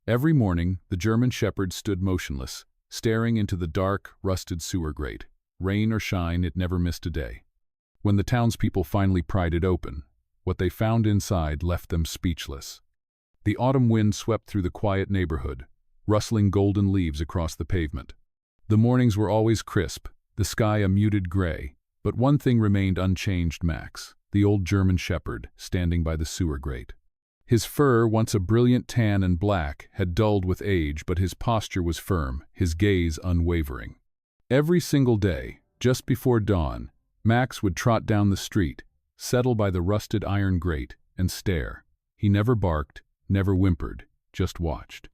Every morning, the German shepherd stood motionless, staring into the dark, rusted sewer grate. Rain or shine, it never missed a day. When the townspeople finally pried it open, what they found inside left them speechless. The autumn wind swept through the quiet neighborhood, rustling golden leaves across the pavement. The mornings were always crisp, the sky a muted gray, but one thing remained unchanged: Max, the old German shepherd, standing by the sewer grate. His fur, once a brilliant tan and black, had dulled with age, but his posture was firm, his gaze unwavering. Every single day, just before dawn, Max would trot down the street, settle by the rusted iron grate, and stare. He never barked, never whimpered, just watched.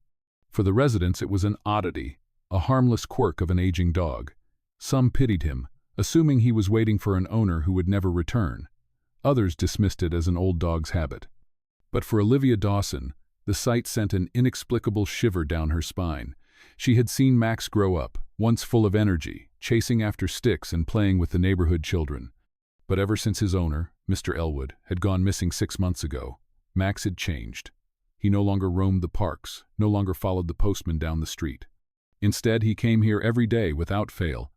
For the residents it was an oddity, a harmless quirk of an aging dog. Some pitied him, assuming he was waiting for an owner who would never return. Others dismissed it as an old dog's habit. But for Olivia Dawson, the sight sent an inexplicable shiver down her spine. She had seen Max grow up, once full of energy, chasing after sticks and playing with the neighborhood children. But ever since his owner, Mr. Ellwood, had gone missing 6 months ago, Max had changed. He no longer roamed the parks, no longer followed the postman down the street. Instead, he came here every day without fail.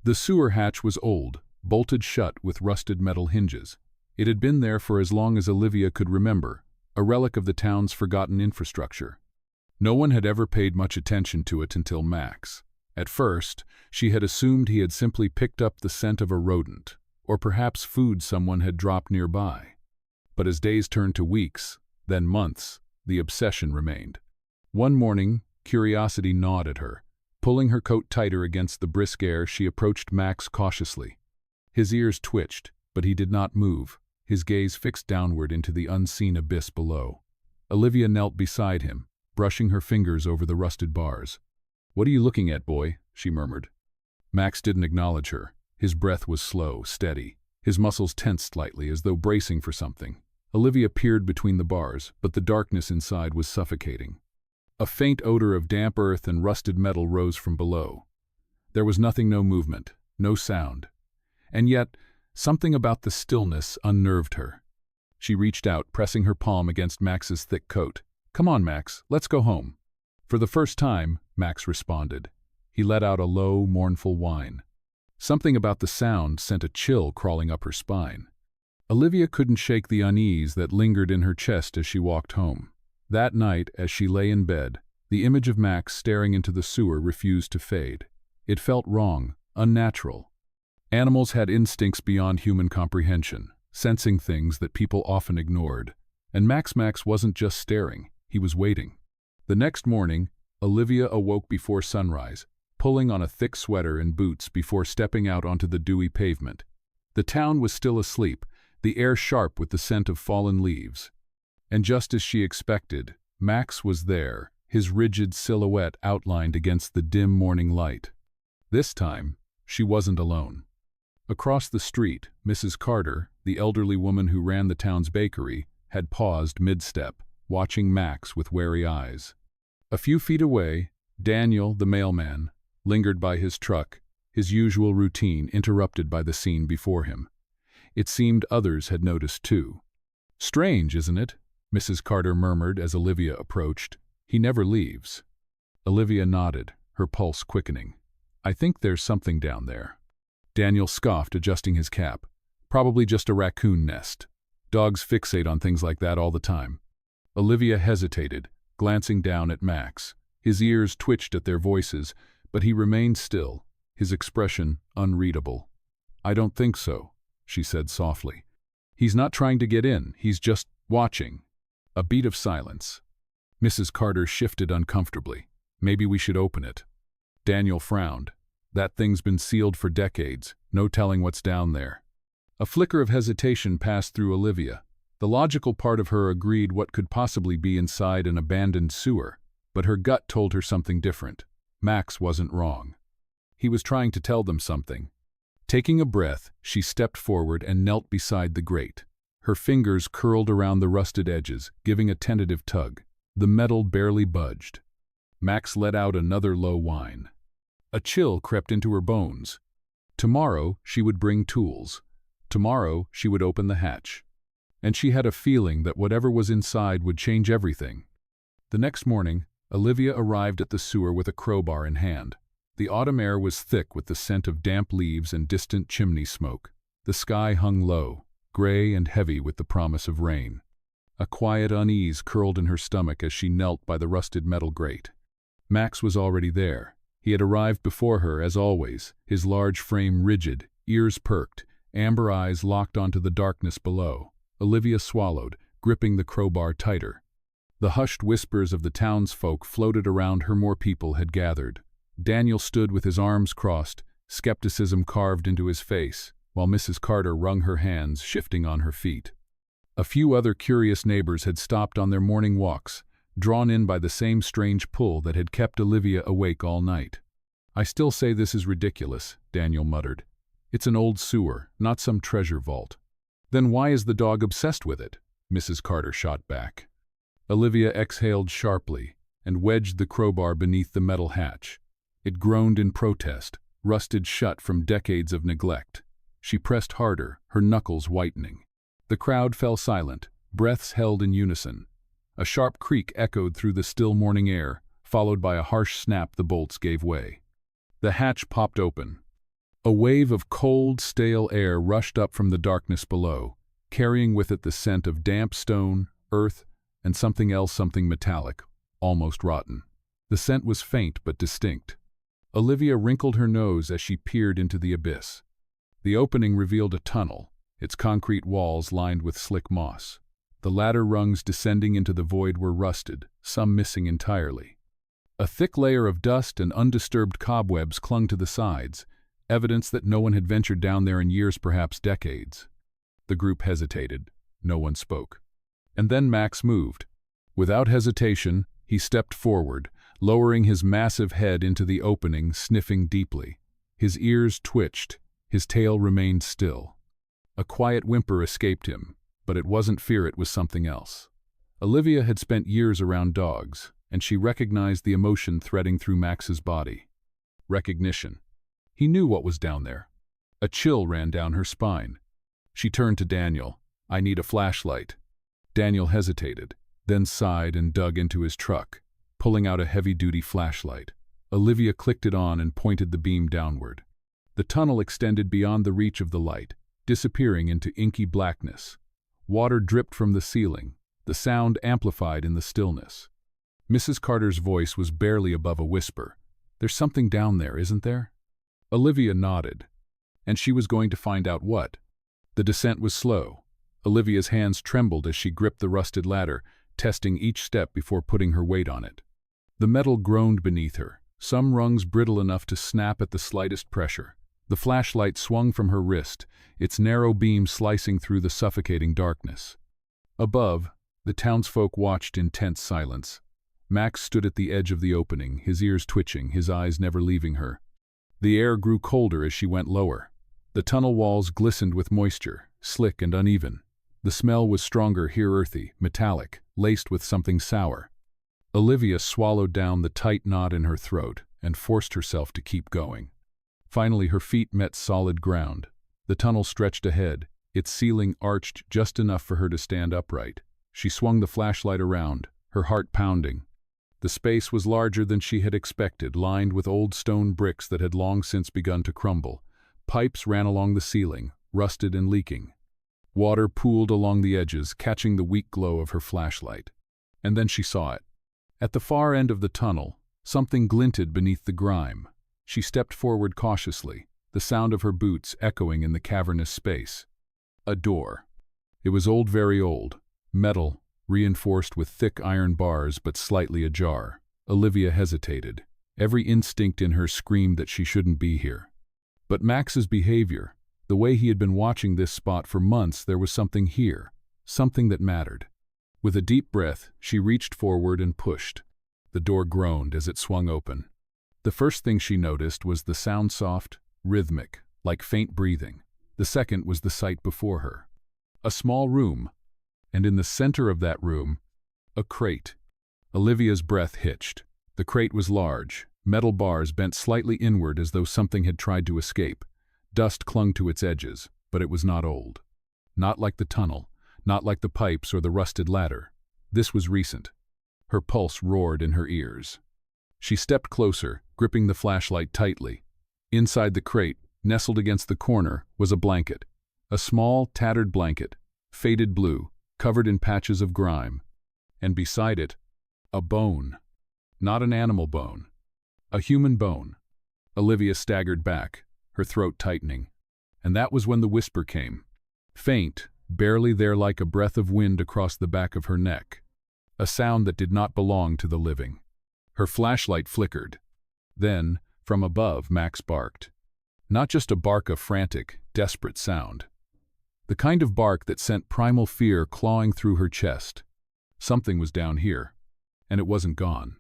The sewer hatch was old, bolted shut with rusted metal hinges. It had been there for as long as Olivia could remember, a relic of the town's forgotten infrastructure. No one had ever paid much attention to it until Max. At first, she had assumed he had simply picked up the scent of a rodent, or perhaps food someone had dropped nearby. But as days turned to weeks, then months, the obsession remained. One morning, curiosity gnawed at her. Pulling her coat tighter against the brisk air, she approached Max cautiously. His ears twitched, but he did not move, his gaze fixed downward into the unseen abyss below. Olivia knelt beside him, brushing her fingers over the rusted bars. "What are you looking at, boy?" she murmured. Max didn't acknowledge her. His breath was slow, steady. His muscles tensed slightly, as though bracing for something. Olivia peered between the bars, but the darkness inside was suffocating. A faint odor of damp earth and rusted metal rose from below. There was nothing, no movement, no sound. And yet, something about the stillness unnerved her. She reached out, pressing her palm against Max's thick coat. "Come on, Max, let's go home." For the first time, Max responded. He let out a low, mournful whine. Something about the sound sent a chill crawling up her spine. Olivia couldn't shake the unease that lingered in her chest as she walked home. That night, as she lay in bed, the image of Max staring into the sewer refused to fade. It felt wrong, unnatural. Animals had instincts beyond human comprehension, sensing things that people often ignored. And Max wasn't just staring, he was waiting. The next morning, Olivia awoke before sunrise, pulling on a thick sweater and boots before stepping out onto the dewy pavement. The town was still asleep, the air sharp with the scent of fallen leaves. And just as she expected, Max was there, his rigid silhouette outlined against the dim morning light. This time, she wasn't alone. Across the street, Mrs. Carter, the elderly woman who ran the town's bakery, had paused mid-step, watching Max with wary eyes. A few feet away, Daniel, the mailman, lingered by his truck, his usual routine interrupted by the scene before him. It seemed others had noticed too. "Strange, isn't it?" Mrs. Carter murmured as Olivia approached. "He never leaves." Olivia nodded, her pulse quickening. "I think there's something down there." Daniel scoffed, adjusting his cap. "Probably just a raccoon nest. Dogs fixate on things like that all the time." Olivia hesitated, glancing down at Max. His ears twitched at their voices, but he remained still, his expression unreadable. "I don't think so," she said softly. "He's not trying to get in, he's just watching." A beat of silence. Mrs. Carter shifted uncomfortably. "Maybe we should open it." Daniel frowned. "That thing's been sealed for decades, no telling what's down there." A flicker of hesitation passed through Olivia. The logical part of her agreed what could possibly be inside an abandoned sewer, but her gut told her something different. Max wasn't wrong. He was trying to tell them something. Taking a breath, she stepped forward and knelt beside the grate. Her fingers curled around the rusted edges, giving a tentative tug. The metal barely budged. Max let out another low whine. A chill crept into her bones. Tomorrow she would bring tools. Tomorrow she would open the hatch. And she had a feeling that whatever was inside would change everything. The next morning, Olivia arrived at the sewer with a crowbar in hand. The autumn air was thick with the scent of damp leaves and distant chimney smoke. The sky hung low, gray and heavy with the promise of rain. A quiet unease curled in her stomach as she knelt by the rusted metal grate. Max was already there. He had arrived before her, as always, his large frame rigid, ears perked, amber eyes locked onto the darkness below. Olivia swallowed, gripping the crowbar tighter. The hushed whispers of the townsfolk floated around her. More people had gathered. Daniel stood with his arms crossed, skepticism carved into his face, while Mrs. Carter wrung her hands, shifting on her feet. A few other curious neighbors had stopped on their morning walks, drawn in by the same strange pull that had kept Olivia awake all night. "I still say this is ridiculous," Daniel muttered. "It's an old sewer, not some treasure vault." "Then why is the dog obsessed with it?" Mrs. Carter shot back. Olivia exhaled sharply and wedged the crowbar beneath the metal hatch. It groaned in protest, rusted shut from decades of neglect. She pressed harder, her knuckles whitening. The crowd fell silent, breaths held in unison. A sharp creak echoed through the still morning air, followed by a harsh snap. The bolts gave way. The hatch popped open. A wave of cold, stale air rushed up from the darkness below, carrying with it the scent of damp stone, earth, and something else, something metallic, almost rotten. The scent was faint but distinct. Olivia wrinkled her nose as she peered into the abyss. The opening revealed a tunnel, its concrete walls lined with slick moss. The ladder rungs descending into the void were rusted, some missing entirely. A thick layer of dust and undisturbed cobwebs clung to the sides, evidence that no one had ventured down there in years, perhaps decades. The group hesitated. No one spoke. And then Max moved. Without hesitation, he stepped forward, lowering his massive head into the opening, sniffing deeply. His ears twitched, his tail remained still. A quiet whimper escaped him, but it wasn't fear, it was something else. Olivia had spent years around dogs, and she recognized the emotion threading through Max's body. Recognition. He knew what was down there. A chill ran down her spine. She turned to Daniel. "I need a flashlight." Daniel hesitated, then sighed and dug into his truck, pulling out a heavy-duty flashlight. Olivia clicked it on and pointed the beam downward. The tunnel extended beyond the reach of the light, disappearing into inky blackness. Water dripped from the ceiling, the sound amplified in the stillness. Mrs. Carter's voice was barely above a whisper. "There's something down there, isn't there?" Olivia nodded, and she was going to find out what. The descent was slow. Olivia's hands trembled as she gripped the rusted ladder, testing each step before putting her weight on it. The metal groaned beneath her, some rungs brittle enough to snap at the slightest pressure. The flashlight swung from her wrist, its narrow beam slicing through the suffocating darkness. Above, the townsfolk watched in tense silence. Max stood at the edge of the opening, his ears twitching, his eyes never leaving her. The air grew colder as she went lower. The tunnel walls glistened with moisture, slick and uneven. The smell was stronger here, earthy, metallic, laced with something sour. Olivia swallowed down the tight knot in her throat and forced herself to keep going. Finally, her feet met solid ground. The tunnel stretched ahead, its ceiling arched just enough for her to stand upright. She swung the flashlight around, her heart pounding. The space was larger than she had expected, lined with old stone bricks that had long since begun to crumble. Pipes ran along the ceiling, rusted and leaking. Water pooled along the edges, catching the weak glow of her flashlight. And then she saw it. At the far end of the tunnel, something glinted beneath the grime. She stepped forward cautiously, the sound of her boots echoing in the cavernous space. A door. It was old, very old. Metal, reinforced with thick iron bars but slightly ajar. Olivia hesitated. Every instinct in her screamed that she shouldn't be here. But Max's behavior, the way he had been watching this spot for months, there was something here, something that mattered. With a deep breath, she reached forward and pushed. The door groaned as it swung open. The first thing she noticed was the sound, soft, rhythmic, like faint breathing. The second was the sight before her. A small room, and in the center of that room, a crate. Olivia's breath hitched. The crate was large, metal bars bent slightly inward as though something had tried to escape. Dust clung to its edges, but it was not old. Not like the tunnel, not like the pipes or the rusted ladder. This was recent. Her pulse roared in her ears. She stepped closer, gripping the flashlight tightly. Inside the crate, nestled against the corner, was a blanket. A small, tattered blanket, faded blue, covered in patches of grime. And beside it, a bone. Not an animal bone. A human bone. Olivia staggered back, her throat tightening. And that was when the whisper came. Faint, barely there, like a breath of wind across the back of her neck. A sound that did not belong to the living. Her flashlight flickered. Then, from above, Max barked. Not just a bark of frantic, desperate sound. The kind of bark that sent primal fear clawing through her chest. Something was down here, and it wasn't gone.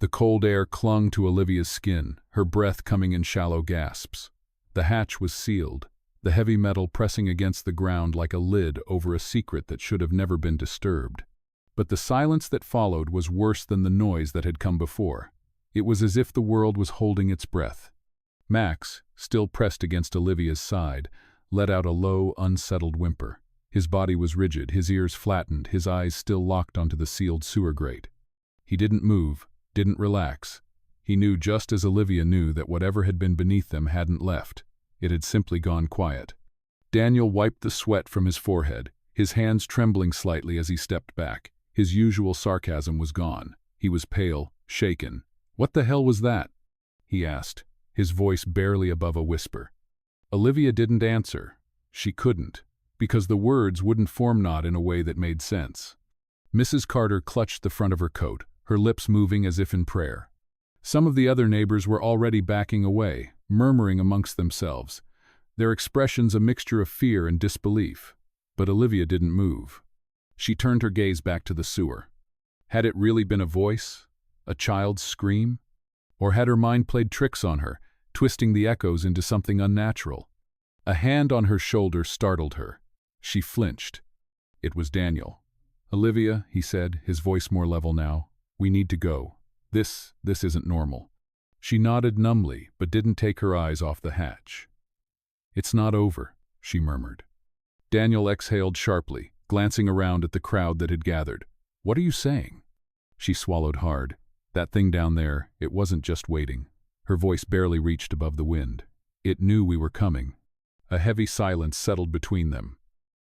The cold air clung to Olivia's skin, her breath coming in shallow gasps. The hatch was sealed, the heavy metal pressing against the ground like a lid over a secret that should have never been disturbed. But the silence that followed was worse than the noise that had come before. It was as if the world was holding its breath. Max, still pressed against Olivia's side, let out a low, unsettled whimper. His body was rigid, his ears flattened, his eyes still locked onto the sealed sewer grate. He didn't move, didn't relax. He knew, just as Olivia knew, that whatever had been beneath them hadn't left. It had simply gone quiet. Daniel wiped the sweat from his forehead, his hands trembling slightly as he stepped back. His usual sarcasm was gone. He was pale, shaken. "What the hell was that?" he asked, his voice barely above a whisper. Olivia didn't answer. She couldn't, because the words wouldn't form not in a way that made sense. Mrs. Carter clutched the front of her coat, her lips moving as if in prayer. Some of the other neighbors were already backing away, murmuring amongst themselves, their expressions a mixture of fear and disbelief. But Olivia didn't move. She turned her gaze back to the sewer. Had it really been a voice? A child's scream? Or had her mind played tricks on her, twisting the echoes into something unnatural? A hand on her shoulder startled her. She flinched. It was Daniel. "Olivia," he said, his voice more level now, "we need to go. This isn't normal." She nodded numbly, but didn't take her eyes off the hatch. "It's not over," she murmured. Daniel exhaled sharply, glancing around at the crowd that had gathered. "What are you saying?" She swallowed hard. That thing down there, it wasn't just waiting. Her voice barely reached above the wind. It knew we were coming. A heavy silence settled between them.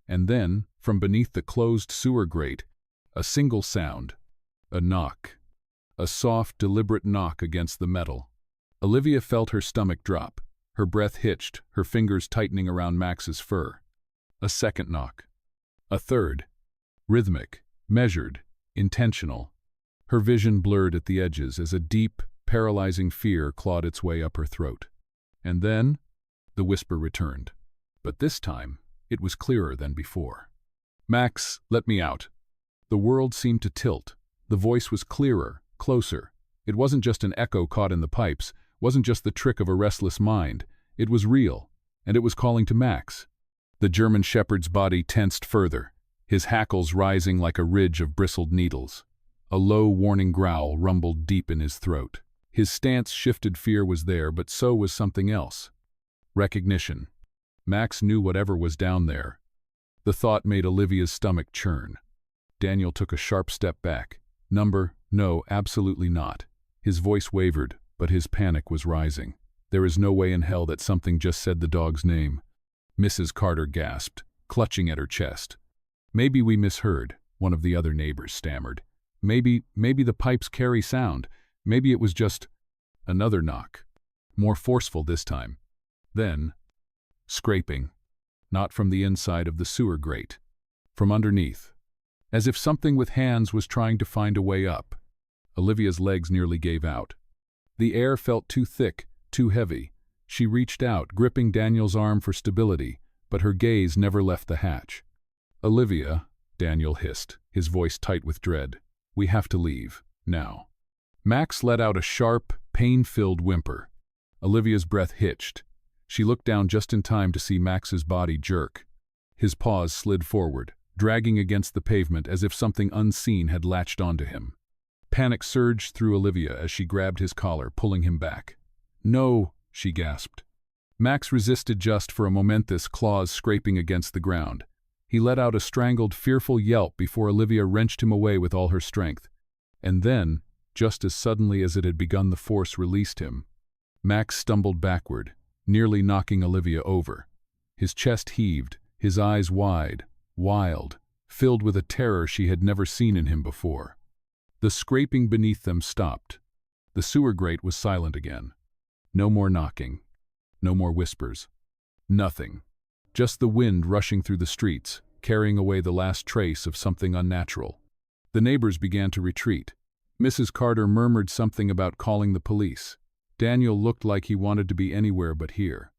And then, from beneath the closed sewer grate, a single sound. A knock. A soft, deliberate knock against the metal. Olivia felt her stomach drop. Her breath hitched, her fingers tightening around Max's fur. A second knock. A third. Rhythmic, measured, intentional. Her vision blurred at the edges as a deep, paralyzing fear clawed its way up her throat. And then, the whisper returned. But this time, it was clearer than before. "Max, let me out." The world seemed to tilt. The voice was clearer, closer. It wasn't just an echo caught in the pipes, wasn't just the trick of a restless mind. It was real, and it was calling to Max. The German shepherd's body tensed further, his hackles rising like a ridge of bristled needles. A low, warning growl rumbled deep in his throat. His stance shifted. Fear was there, but so was something else. Recognition. Max knew whatever was down there. The thought made Olivia's stomach churn. Daniel took a sharp step back. No, absolutely not. His voice wavered, but his panic was rising. There is no way in hell that something just said the dog's name. Mrs. Carter gasped, clutching at her chest. "Maybe we misheard," one of the other neighbors stammered. Maybe the pipes carry sound. Maybe it was just..." Another knock. More forceful this time. Then, scraping. Not from the inside of the sewer grate. From underneath. As if something with hands was trying to find a way up. Olivia's legs nearly gave out. The air felt too thick, too heavy. She reached out, gripping Daniel's arm for stability, but her gaze never left the hatch. "Olivia," Daniel hissed, his voice tight with dread. "We have to leave, now." Max let out a sharp, pain-filled whimper. Olivia's breath hitched. She looked down just in time to see Max's body jerk. His paws slid forward, dragging against the pavement as if something unseen had latched onto him. Panic surged through Olivia as she grabbed his collar, pulling him back. "No," she gasped. Max resisted just for a moment, his claws scraping against the ground. He let out a strangled, fearful yelp before Olivia wrenched him away with all her strength. And then, just as suddenly as it had begun, the force released him. Max stumbled backward, nearly knocking Olivia over. His chest heaved, his eyes wide, wild, filled with a terror she had never seen in him before. The scraping beneath them stopped. The sewer grate was silent again. No more knocking. No more whispers. Nothing. Just the wind rushing through the streets, carrying away the last trace of something unnatural. The neighbors began to retreat. Mrs. Carter murmured something about calling the police. Daniel looked like he wanted to be anywhere but here.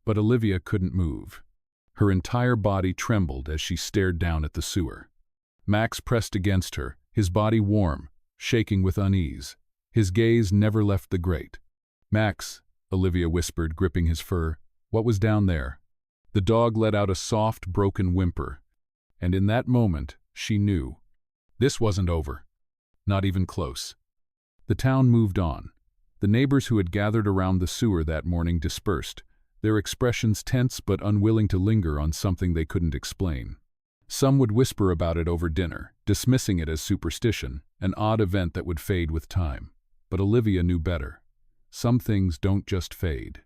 But Olivia couldn't move. Her entire body trembled as she stared down at the sewer. Max pressed against her, his body warm, shaking with unease. His gaze never left the grate. "Max," Olivia whispered, gripping his fur, "what was down there?" The dog let out a soft, broken whimper. And in that moment, she knew. This wasn't over. Not even close. The town moved on. The neighbors who had gathered around the sewer that morning dispersed, their expressions tense but unwilling to linger on something they couldn't explain. Some would whisper about it over dinner, dismissing it as superstition, an odd event that would fade with time. But Olivia knew better. Some things don't just fade.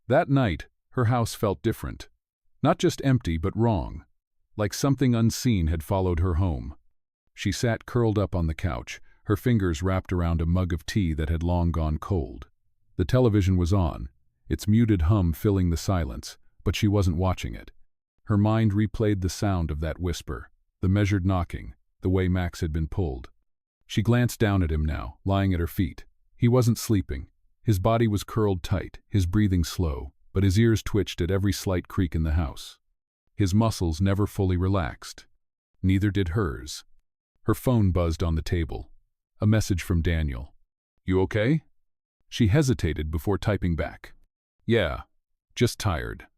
That night, her house felt different. Not just empty, but wrong. Like something unseen had followed her home. She sat curled up on the couch, her fingers wrapped around a mug of tea that had long gone cold. The television was on, its muted hum filling the silence, but she wasn't watching it. Her mind replayed the sound of that whisper, the measured knocking, the way Max had been pulled. She glanced down at him now, lying at her feet. He wasn't sleeping. His body was curled tight, his breathing slow, but his ears twitched at every slight creak in the house. His muscles never fully relaxed. Neither did hers. Her phone buzzed on the table. A message from Daniel. "You okay?" She hesitated before typing back. "Yeah, just tired."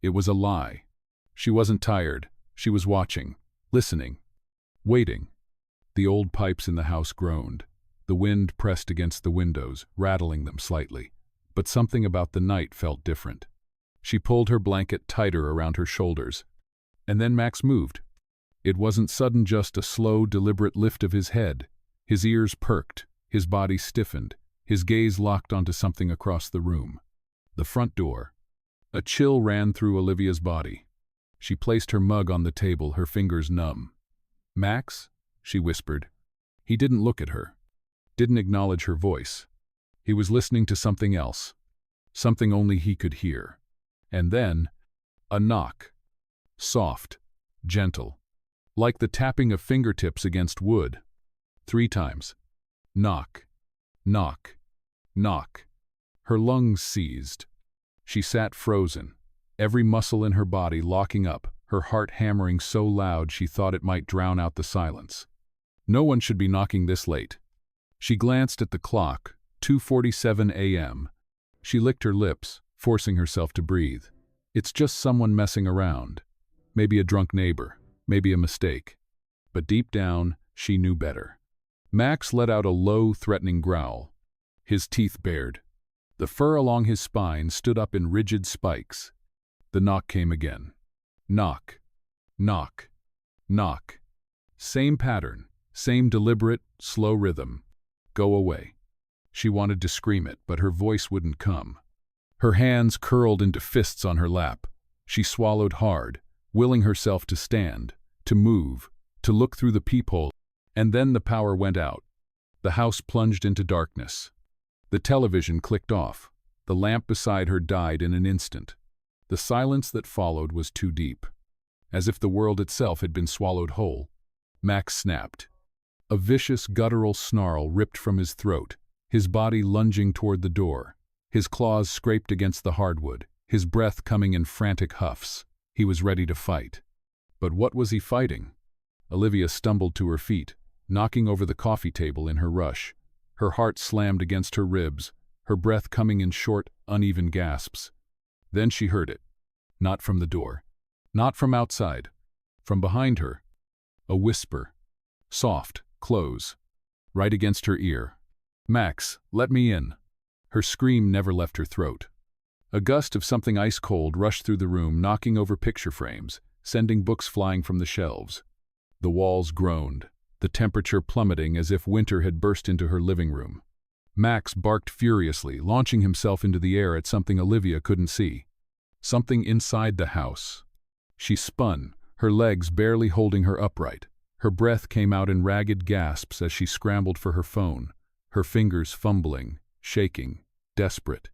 It was a lie. She wasn't tired. She was watching, listening, waiting. The old pipes in the house groaned. The wind pressed against the windows, rattling them slightly. But something about the night felt different. She pulled her blanket tighter around her shoulders. And then Max moved. It wasn't sudden, just a slow, deliberate lift of his head. His ears perked, his body stiffened, his gaze locked onto something across the room. The front door. A chill ran through Olivia's body. She placed her mug on the table, her fingers numb. "Max?" she whispered. He didn't look at her. Didn't acknowledge her voice. He was listening to something else. Something only he could hear. And then, a knock. Soft, gentle. Like the tapping of fingertips against wood. 3 times. Knock. Knock. Knock. Her lungs seized. She sat frozen, every muscle in her body locking up, her heart hammering so loud she thought it might drown out the silence. No one should be knocking this late. She glanced at the clock, 2:47 a.m. She licked her lips, forcing herself to breathe. It's just someone messing around. Maybe a drunk neighbor, maybe a mistake. But deep down, she knew better. Max let out a low, threatening growl. His teeth bared. The fur along his spine stood up in rigid spikes. The knock came again. Knock. Knock. Knock. Same pattern, same deliberate, slow rhythm. Go away. She wanted to scream it, but her voice wouldn't come. Her hands curled into fists on her lap. She swallowed hard, willing herself to stand, to move, to look through the peephole. And then the power went out. The house plunged into darkness. The television clicked off. The lamp beside her died in an instant. The silence that followed was too deep. As if the world itself had been swallowed whole. Max snapped. A vicious, guttural snarl ripped from his throat, his body lunging toward the door. His claws scraped against the hardwood, his breath coming in frantic huffs. He was ready to fight. But what was he fighting? Olivia stumbled to her feet, knocking over the coffee table in her rush. Her heart slammed against her ribs, her breath coming in short, uneven gasps. Then she heard it. Not from the door. Not from outside. From behind her. A whisper. Soft, close. Right against her ear. "Max, let me in." Her scream never left her throat. A gust of something ice-cold rushed through the room, knocking over picture frames, sending books flying from the shelves. The walls groaned. the temperature plummeting as if winter had burst into her living room. Max barked furiously, launching himself into the air at something Olivia couldn't see. Something inside the house. She spun, her legs barely holding her upright. Her breath came out in ragged gasps as she scrambled for her phone, her fingers fumbling, shaking, desperate.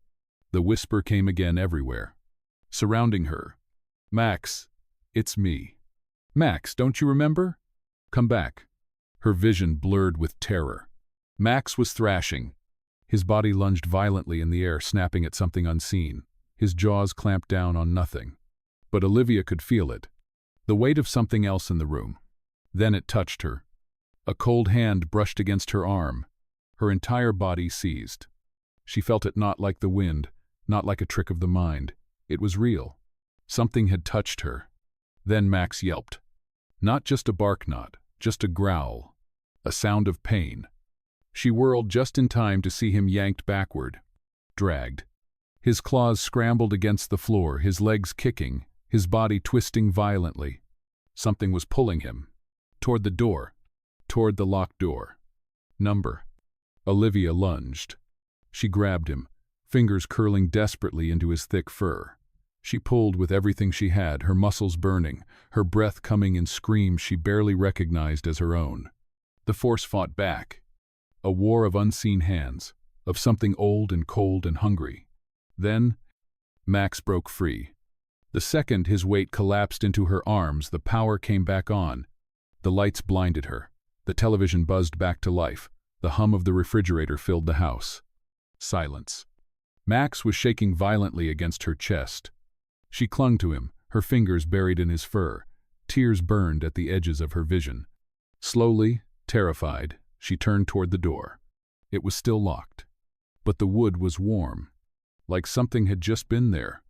The whisper came again everywhere, surrounding her. "Max, it's me. Max, don't you remember? Come back." Her vision blurred with terror. Max was thrashing. His body lunged violently in the air, snapping at something unseen. His jaws clamped down on nothing. But Olivia could feel it. The weight of something else in the room. Then it touched her. A cold hand brushed against her arm. Her entire body seized. She felt it not like the wind, not like a trick of the mind. It was real. Something had touched her. Then Max yelped. Not just a bark knot, just a growl. A sound of pain. She whirled just in time to see him yanked backward, dragged. His claws scrambled against the floor, his legs kicking, his body twisting violently. Something was pulling him. Toward the door. Toward the locked door. Number. Olivia lunged. She grabbed him, fingers curling desperately into his thick fur. She pulled with everything she had, her muscles burning, her breath coming in screams she barely recognized as her own. The force fought back. A war of unseen hands, of something old and cold and hungry. Then, Max broke free. The second his weight collapsed into her arms, the power came back on. The lights blinded her. The television buzzed back to life. The hum of the refrigerator filled the house. Silence. Max was shaking violently against her chest. She clung to him, her fingers buried in his fur. Tears burned at the edges of her vision. Slowly, terrified, she turned toward the door. It was still locked. But the wood was warm. Like something had just been there.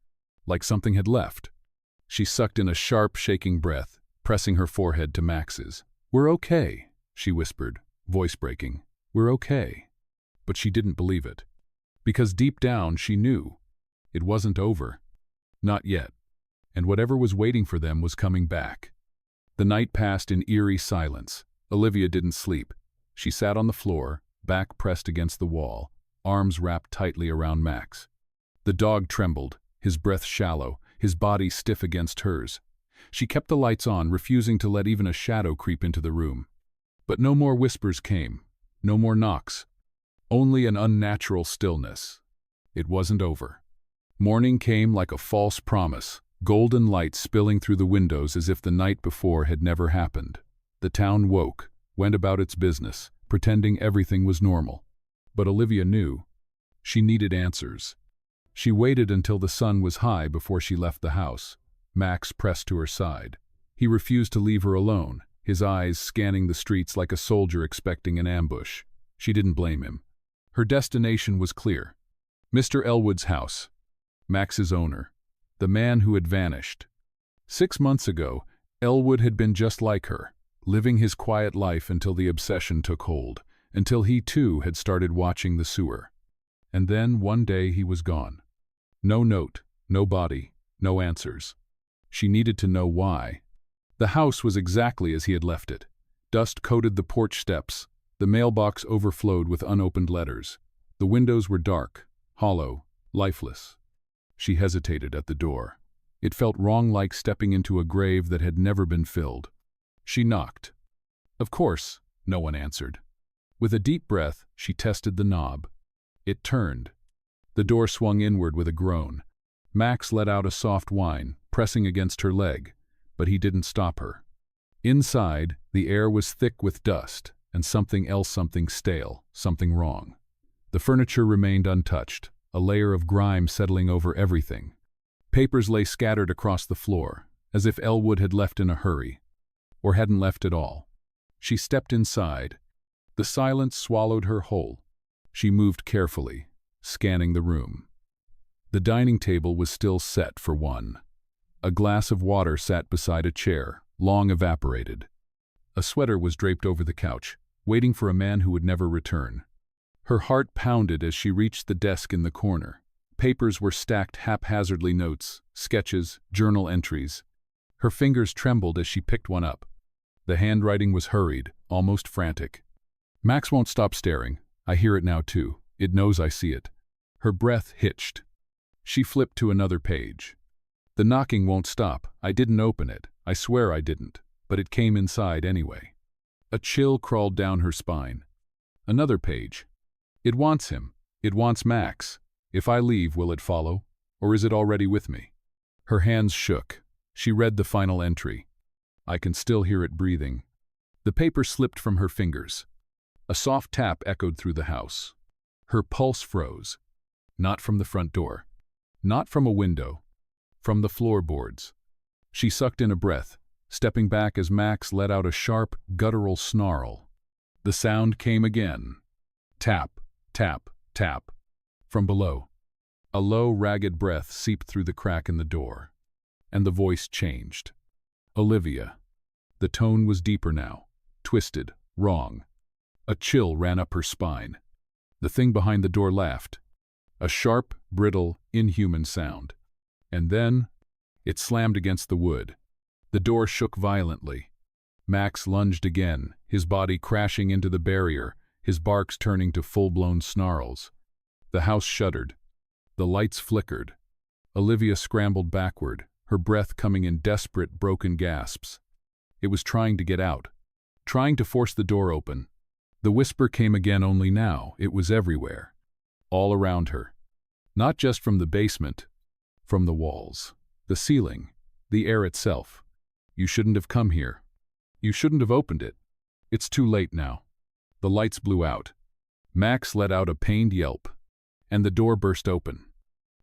Like something had left. She sucked in a sharp, shaking breath, pressing her forehead to Max's. "We're okay," she whispered, voice breaking. "We're okay." But she didn't believe it. Because deep down she knew. It wasn't over. Not yet. And whatever was waiting for them was coming back. The night passed in eerie silence. Olivia didn't sleep. She sat on the floor, back pressed against the wall, arms wrapped tightly around Max. The dog trembled, his breath shallow, his body stiff against hers. She kept the lights on, refusing to let even a shadow creep into the room. But no more whispers came, no more knocks. Only an unnatural stillness. It wasn't over. Morning came like a false promise, golden light spilling through the windows as if the night before had never happened. The town woke, went about its business, pretending everything was normal. But Olivia knew. She needed answers. She waited until the sun was high before she left the house. Max pressed to her side. He refused to leave her alone, his eyes scanning the streets like a soldier expecting an ambush. She didn't blame him. Her destination was clear. Mr. Ellwood's house. Max's owner. The man who had vanished. 6 months ago, Ellwood had been just like her, living his quiet life until the obsession took hold, until he too had started watching the sewer. And then one day he was gone. No note, no body, no answers. She needed to know why. The house was exactly as he had left it. Dust coated the porch steps. The mailbox overflowed with unopened letters. The windows were dark, hollow, lifeless. She hesitated at the door. It felt wrong, like stepping into a grave that had never been filled. She knocked. Of course, no one answered. With a deep breath, she tested the knob. It turned. The door swung inward with a groan. Max let out a soft whine, pressing against her leg, but he didn't stop her. Inside, the air was thick with dust, and something else, something stale, something wrong. The furniture remained untouched, a layer of grime settling over everything. Papers lay scattered across the floor, as if Ellwood had left in a hurry, or hadn't left at all. She stepped inside. The silence swallowed her whole. She moved carefully, scanning the room. The dining table was still set for one. A glass of water sat beside a chair, long evaporated. A sweater was draped over the couch, waiting for a man who would never return. Her heart pounded as she reached the desk in the corner. Papers were stacked haphazardly, notes, sketches, journal entries. Her fingers trembled as she picked one up. The handwriting was hurried, almost frantic. Max won't stop staring. I hear it now too. It knows I see it. Her breath hitched. She flipped to another page. The knocking won't stop. I didn't open it. I swear I didn't. But it came inside anyway. A chill crawled down her spine. Another page. It wants him. It wants Max. If I leave, will it follow? Or is it already with me? Her hands shook. She read the final entry. I can still hear it breathing. The paper slipped from her fingers. A soft tap echoed through the house. Her pulse froze. Not from the front door. Not from a window. From the floorboards. She sucked in a breath, stepping back as Max let out a sharp, guttural snarl. The sound came again. Tap, tap, tap. From below. A low, ragged breath seeped through the crack in the door. And the voice changed. Olivia. The tone was deeper now. Twisted. Wrong. A chill ran up her spine. The thing behind the door laughed. A sharp, brittle, inhuman sound. And then, it slammed against the wood. The door shook violently. Max lunged again, his body crashing into the barrier, his barks turning to full-blown snarls. The house shuddered. The lights flickered. Olivia scrambled backward, her breath coming in desperate, broken gasps. It was trying to get out, trying to force the door open. The whisper came again, only now it was everywhere. All around her. Not just from the basement, from the walls, the ceiling, the air itself. You shouldn't have come here. You shouldn't have opened it. It's too late now. The lights blew out. Max let out a pained yelp, and the door burst open.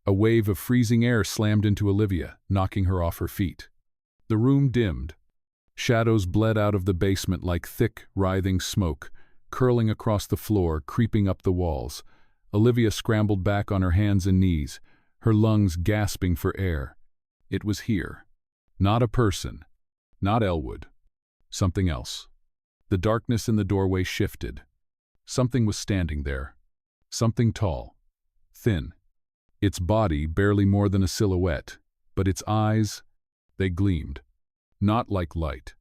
A wave of freezing air slammed into Olivia, knocking her off her feet. The room dimmed. Shadows bled out of the basement like thick, writhing smoke, curling across the floor, creeping up the walls. Olivia scrambled back on her hands and knees, her lungs gasping for air. It was here. Not a person. Not Ellwood. Something else. The darkness in the doorway shifted. Something was standing there. Something tall. Thin. Its body barely more than a silhouette, but its eyes, they gleamed. Not like light.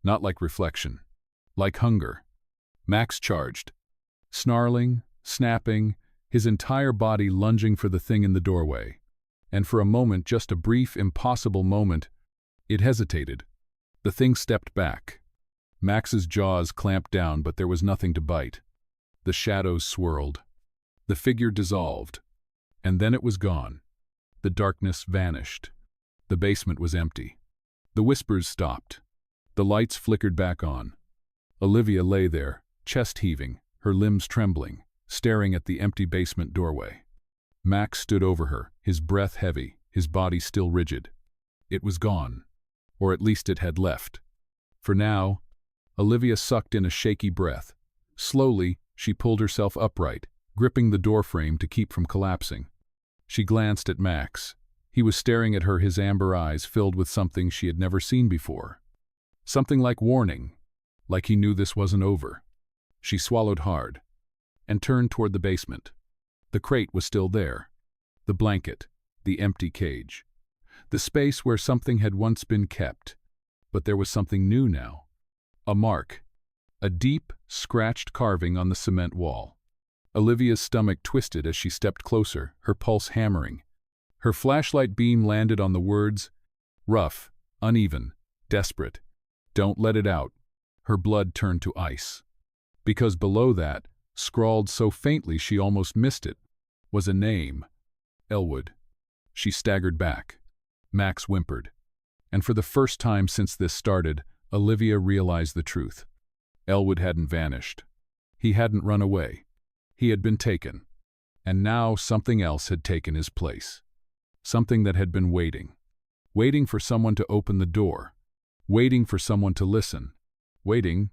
Not like reflection. Like hunger. Max charged. Snarling, snapping, his entire body lunging for the thing in the doorway. And for a moment, just a brief, impossible moment, it hesitated. The thing stepped back. Max's jaws clamped down, but there was nothing to bite. The shadows swirled. The figure dissolved. And then it was gone. The darkness vanished. The basement was empty. The whispers stopped. The lights flickered back on. Olivia lay there, chest heaving, her limbs trembling, staring at the empty basement doorway. Max stood over her, his breath heavy, his body still rigid. It was gone. Or at least it had left. For now, Olivia sucked in a shaky breath. Slowly, she pulled herself upright, gripping the doorframe to keep from collapsing. She glanced at Max. He was staring at her, his amber eyes filled with something she had never seen before. Something like warning, like he knew this wasn't over. She swallowed hard and turned toward the basement. The crate was still there. The blanket, the empty cage. The space where something had once been kept. But there was something new now. A mark. A deep, scratched carving on the cement wall. Olivia's stomach twisted as she stepped closer, her pulse hammering. Her flashlight beam landed on the words, rough, uneven, desperate. Don't let it out. Her blood turned to ice. Because below that, scrawled so faintly she almost missed it, was a name. Ellwood. She staggered back. Max whimpered. And for the first time since this started, Olivia realized the truth. Ellwood hadn't vanished. He hadn't run away. He had been taken. And now something else had taken his place. Something that had been waiting. Waiting for someone to open the door. Waiting for someone to listen. Waiting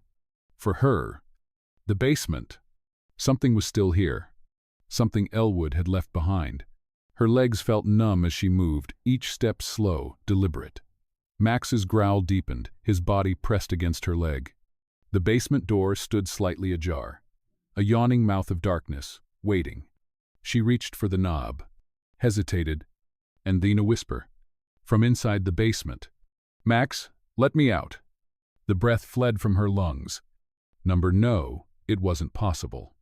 for her. The basement. Something was still here. Something Ellwood had left behind. Her legs felt numb as she moved, each step slow, deliberate. Max's growl deepened, his body pressed against her leg. The basement door stood slightly ajar. A yawning mouth of darkness, waiting. She reached for the knob, hesitated, and then a whisper. From inside the basement. Max, let me out. The breath fled from her lungs. No, it wasn't possible.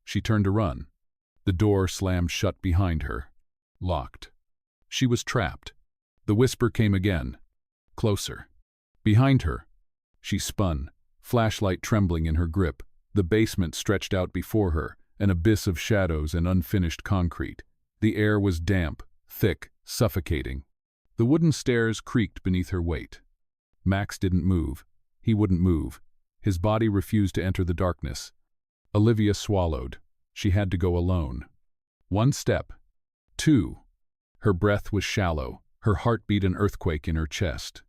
She turned to run. The door slammed shut behind her. Locked. She was trapped. The whisper came again. Closer. Behind her. She spun, flashlight trembling in her grip. The basement stretched out before her, an abyss of shadows and unfinished concrete. The air was damp, thick, suffocating. The wooden stairs creaked beneath her weight. Max didn't move. He wouldn't move. His body refused to enter the darkness. Olivia swallowed. She had to go alone. 1 step. 2. Her breath was shallow. Her heart beat an earthquake in her chest.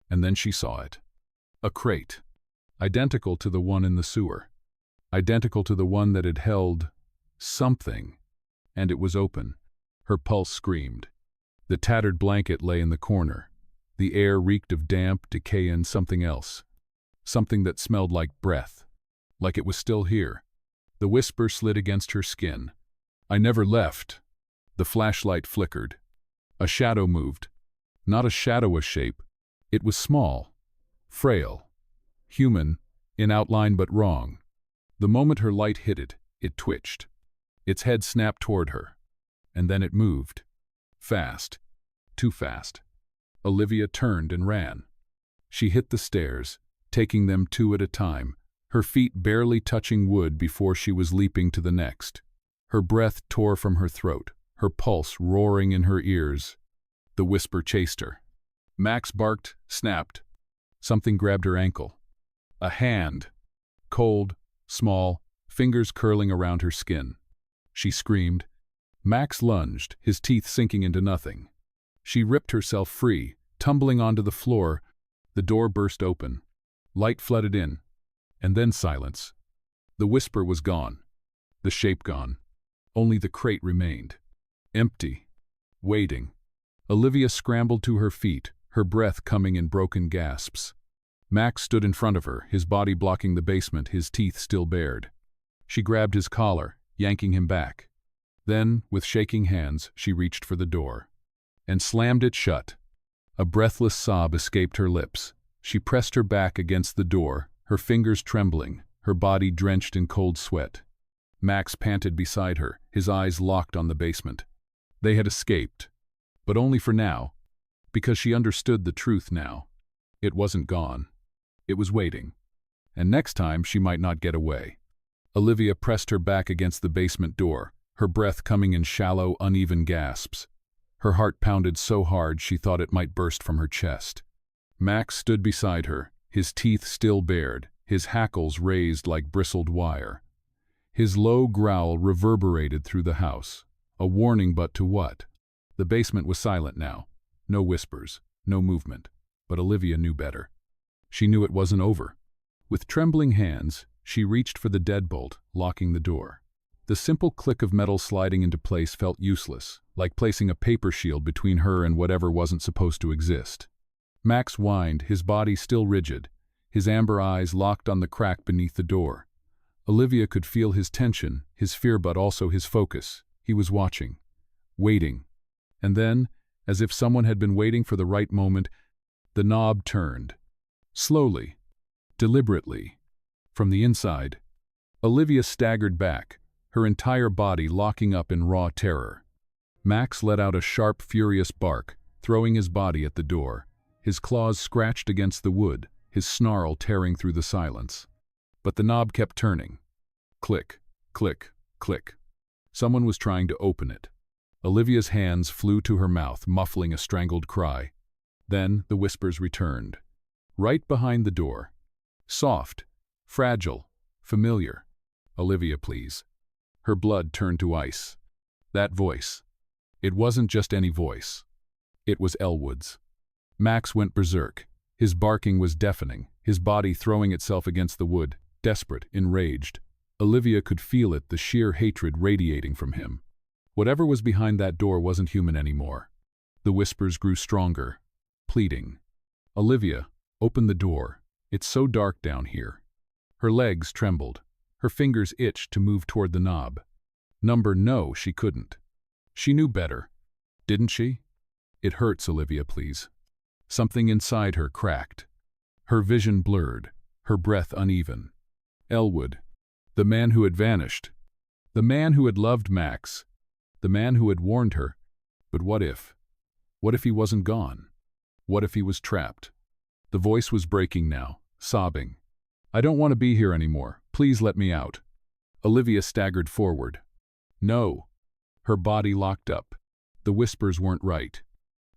And then she saw it. A crate. Identical to the one in the sewer. Identical to the one that had held something. And it was open. Her pulse screamed. The tattered blanket lay in the corner. The air reeked of damp, decay, and something else. Something that smelled like breath. Like it was still here. The whisper slid against her skin. I never left. The flashlight flickered. A shadow moved. Not a shadow, a shape. It was small. Frail. Human, in outline but wrong. The moment her light hit it, it twitched. Its head snapped toward her. And then it moved. Fast. Too fast. Olivia turned and ran. She hit the stairs, taking them 2 at a time, her feet barely touching wood before she was leaping to the next. Her breath tore from her throat, her pulse roaring in her ears. The whisper chased her. Max barked, snapped. Something grabbed her ankle. A hand. Cold, small, fingers curling around her skin. She screamed. Max lunged, his teeth sinking into nothing. She ripped herself free, tumbling onto the floor. The door burst open. Light flooded in. And then silence. The whisper was gone. The shape gone. Only the crate remained. Empty. Waiting. Olivia scrambled to her feet, her breath coming in broken gasps. Max stood in front of her, his body blocking the basement, his teeth still bared. She grabbed his collar, yanking him back. Then, with shaking hands, she reached for the door. And slammed it shut. A breathless sob escaped her lips. She pressed her back against the door, her fingers trembling, her body drenched in cold sweat. Max panted beside her, his eyes locked on the basement. They had escaped. But only for now. Because she understood the truth now. It wasn't gone. It was waiting. And next time she might not get away. Olivia pressed her back against the basement door, her breath coming in shallow, uneven gasps. Her heart pounded so hard she thought it might burst from her chest. Max stood beside her, his teeth still bared, his hackles raised like bristled wire. His low growl reverberated through the house. A warning, but to what? The basement was silent now. No whispers, no movement. But Olivia knew better. She knew it wasn't over. With trembling hands, she reached for the deadbolt, locking the door. The simple click of metal sliding into place felt useless, like placing a paper shield between her and whatever wasn't supposed to exist. Max whined, his body still rigid, his amber eyes locked on the crack beneath the door. Olivia could feel his tension, his fear, but also his focus. He was watching, waiting. And then, as if someone had been waiting for the right moment, the knob turned. Slowly, deliberately. From the inside, Olivia staggered back, her entire body locking up in raw terror. Max let out a sharp, furious bark, throwing his body at the door. His claws scratched against the wood, his snarl tearing through the silence. But the knob kept turning. Click, click, click. Someone was trying to open it. Olivia's hands flew to her mouth, muffling a strangled cry. Then the whispers returned. Right behind the door. Soft, fragile, familiar. Olivia, please. Her blood turned to ice. That voice. It wasn't just any voice. It was Ellwood's. Max went berserk. His barking was deafening, his body throwing itself against the wood, desperate, enraged. Olivia could feel it, the sheer hatred radiating from him. Whatever was behind that door wasn't human anymore. The whispers grew stronger, pleading. Olivia, open the door. It's so dark down here. Her legs trembled. Her fingers itched to move toward the knob. No, she couldn't. She knew better. Didn't she? It hurts, Olivia, please. Something inside her cracked. Her vision blurred, her breath uneven. Ellwood, the man who had vanished, the man who had loved Max, the man who had warned her. But what if? What if he wasn't gone? What if he was trapped? The voice was breaking now, sobbing. "I don't want to be here anymore. Please let me out." Olivia staggered forward. No. Her body locked up. The whispers weren't right.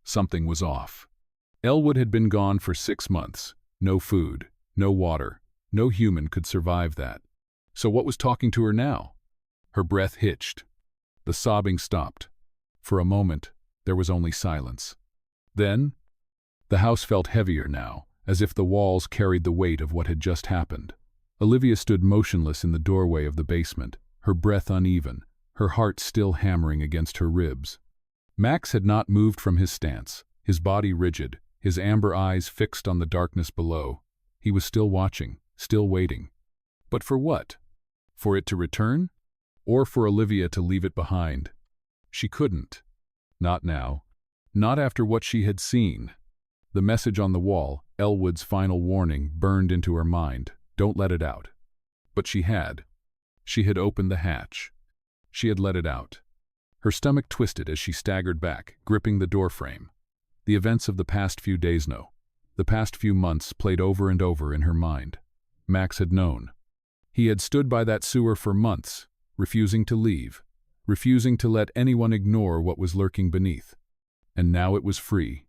Something was off. Ellwood had been gone for 6 months. No food, no water. No human could survive that. So what was talking to her now? Her breath hitched. The sobbing stopped. For a moment, there was only silence. Then, the house felt heavier now, as if the walls carried the weight of what had just happened. Olivia stood motionless in the doorway of the basement, her breath uneven, her heart still hammering against her ribs. Max had not moved from his stance, his body rigid, his amber eyes fixed on the darkness below. He was still watching, still waiting. But for what? For it to return? Or for Olivia to leave it behind? She couldn't. Not now. Not after what she had seen. The message on the wall, Ellwood's final warning, burned into her mind. Don't let it out. But she had. She had opened the hatch. She had let it out. Her stomach twisted as she staggered back, gripping the doorframe. The events of the past few days, the past few months played over and over in her mind. Max had known. He had stood by that sewer for months, refusing to leave, refusing to let anyone ignore what was lurking beneath. And now it was free.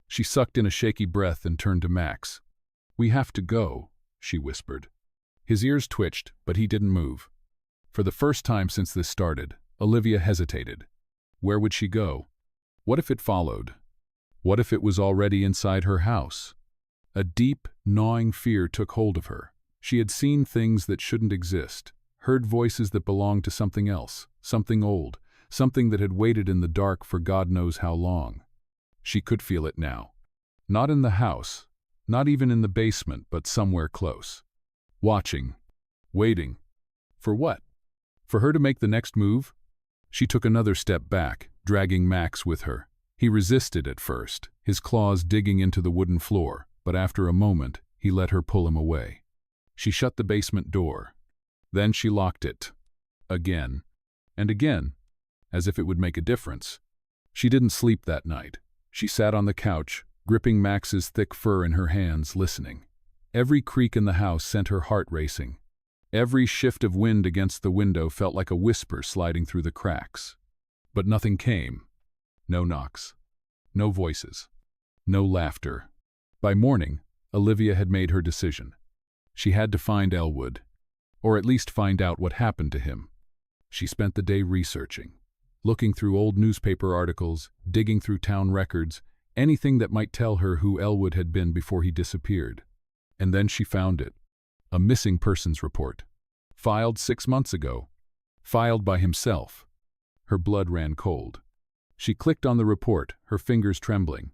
She sucked in a shaky breath and turned to Max. "We have to go," she whispered. His ears twitched, but he didn't move. For the first time since this started, Olivia hesitated. Where would she go? What if it followed? What if it was already inside her house? A deep, gnawing fear took hold of her. She had seen things that shouldn't exist, heard voices that belonged to something else, something old, something that had waited in the dark for God knows how long. She could feel it now. Not in the house, not even in the basement, but somewhere close. Watching. Waiting. For what? For her to make the next move? She took another step back, dragging Max with her. He resisted at first, his claws digging into the wooden floor, but after a moment, he let her pull him away. She shut the basement door. Then she locked it. Again. And again. As if it would make a difference. She didn't sleep that night. She sat on the couch, gripping Max's thick fur in her hands, listening. Every creak in the house sent her heart racing. Every shift of wind against the window felt like a whisper sliding through the cracks. But nothing came. No knocks. No voices. No laughter. By morning, Olivia had made her decision. She had to find Ellwood, or at least find out what happened to him. She spent the day researching, looking through old newspaper articles, digging through town records, anything that might tell her who Ellwood had been before he disappeared. And then she found it. A missing persons report. Filed 6 months ago. Filed by himself. Her blood ran cold. She clicked on the report, her fingers trembling.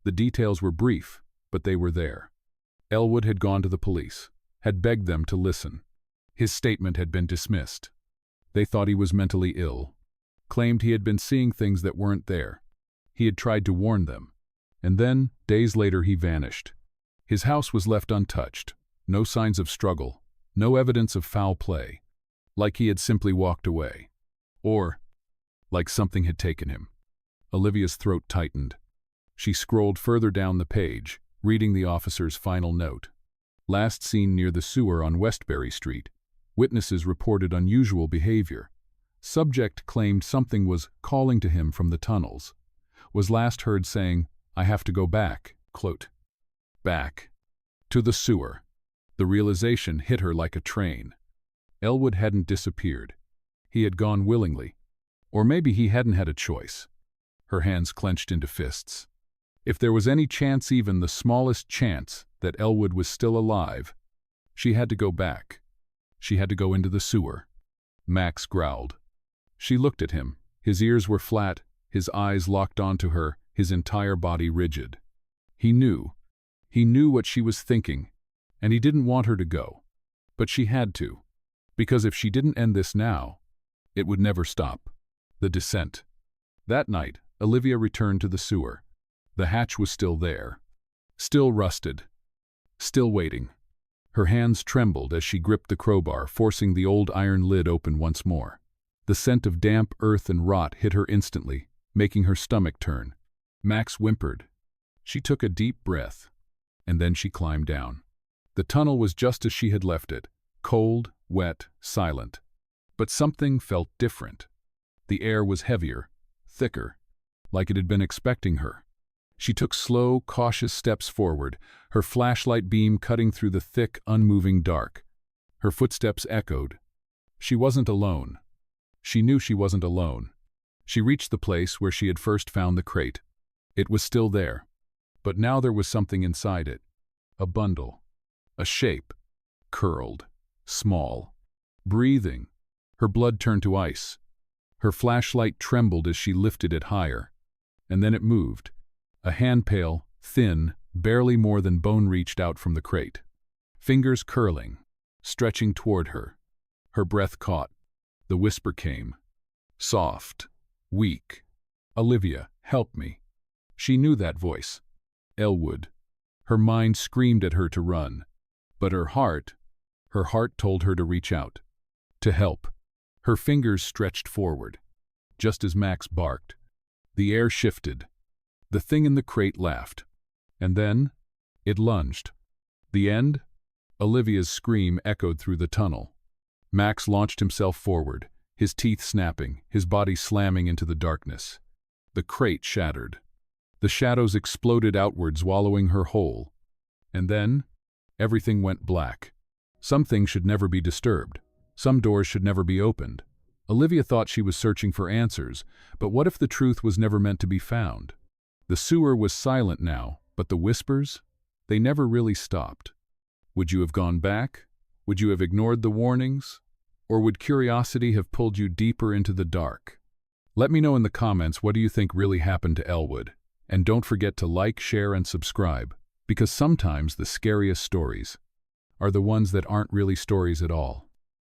The details were brief, but they were there. Ellwood had gone to the police, had begged them to listen. His statement had been dismissed. They thought he was mentally ill. Claimed he had been seeing things that weren't there. He had tried to warn them. And then, days later, he vanished. His house was left untouched. No signs of struggle, no evidence of foul play, like he had simply walked away. Or, like something had taken him. Olivia's throat tightened. She scrolled further down the page, reading the officer's final note. Last seen near the sewer on Westbury Street. Witnesses reported unusual behavior. Subject claimed something was calling to him from the tunnels. Was last heard saying, "I have to go back." Quote, back. To the sewer. The realization hit her like a train. Ellwood hadn't disappeared. He had gone willingly. Or maybe he hadn't had a choice. Her hands clenched into fists. If there was any chance, even the smallest chance, that Ellwood was still alive, she had to go back. She had to go into the sewer. Max growled. She looked at him. His ears were flat, his eyes locked onto her, his entire body rigid. He knew. He knew what she was thinking. And he didn't want her to go. But she had to. Because if she didn't end this now, it would never stop. The descent. That night, Olivia returned to the sewer. The hatch was still there. Still rusted. still waiting. Her hands trembled as she gripped the crowbar, forcing the old iron lid open once more. The scent of damp earth and rot hit her instantly, making her stomach turn. Max whimpered. She took a deep breath, and then she climbed down. The tunnel was just as she had left it, cold, wet, silent. But something felt different. The air was heavier, thicker, like it had been expecting her. She took slow, cautious steps forward, her flashlight beam cutting through the thick, unmoving dark. Her footsteps echoed. She wasn't alone. She knew she wasn't alone. She reached the place where she had first found the crate. It was still there. But now there was something inside it. A bundle. A shape. Curled. Small. Breathing. Her blood turned to ice. Her flashlight trembled as she lifted it higher. And then it moved. A handpail, thin, barely more than bone, reached out from the crate. Fingers curling, stretching toward her. Her breath caught. The whisper came. Soft. Weak. "Olivia, help me." She knew that voice. Ellwood. Her mind screamed at her to run. But her heart told her to reach out. To help. Her fingers stretched forward. Just as Max barked. The air shifted. The thing in the crate laughed. And then, it lunged. The end? Olivia's scream echoed through the tunnel. Max launched himself forward, his teeth snapping, his body slamming into the darkness. The crate shattered. The shadows exploded outward, swallowing her whole. And then, everything went black. Some things should never be disturbed. Some doors should never be opened. Olivia thought she was searching for answers, but what if the truth was never meant to be found? The sewer was silent now, but the whispers? They never really stopped. Would you have gone back? Would you have ignored the warnings? Or would curiosity have pulled you deeper into the dark? Let me know in the comments, what do you think really happened to Ellwood? And don't forget to like, share, and subscribe, because sometimes the scariest stories are the ones that aren't really stories at all.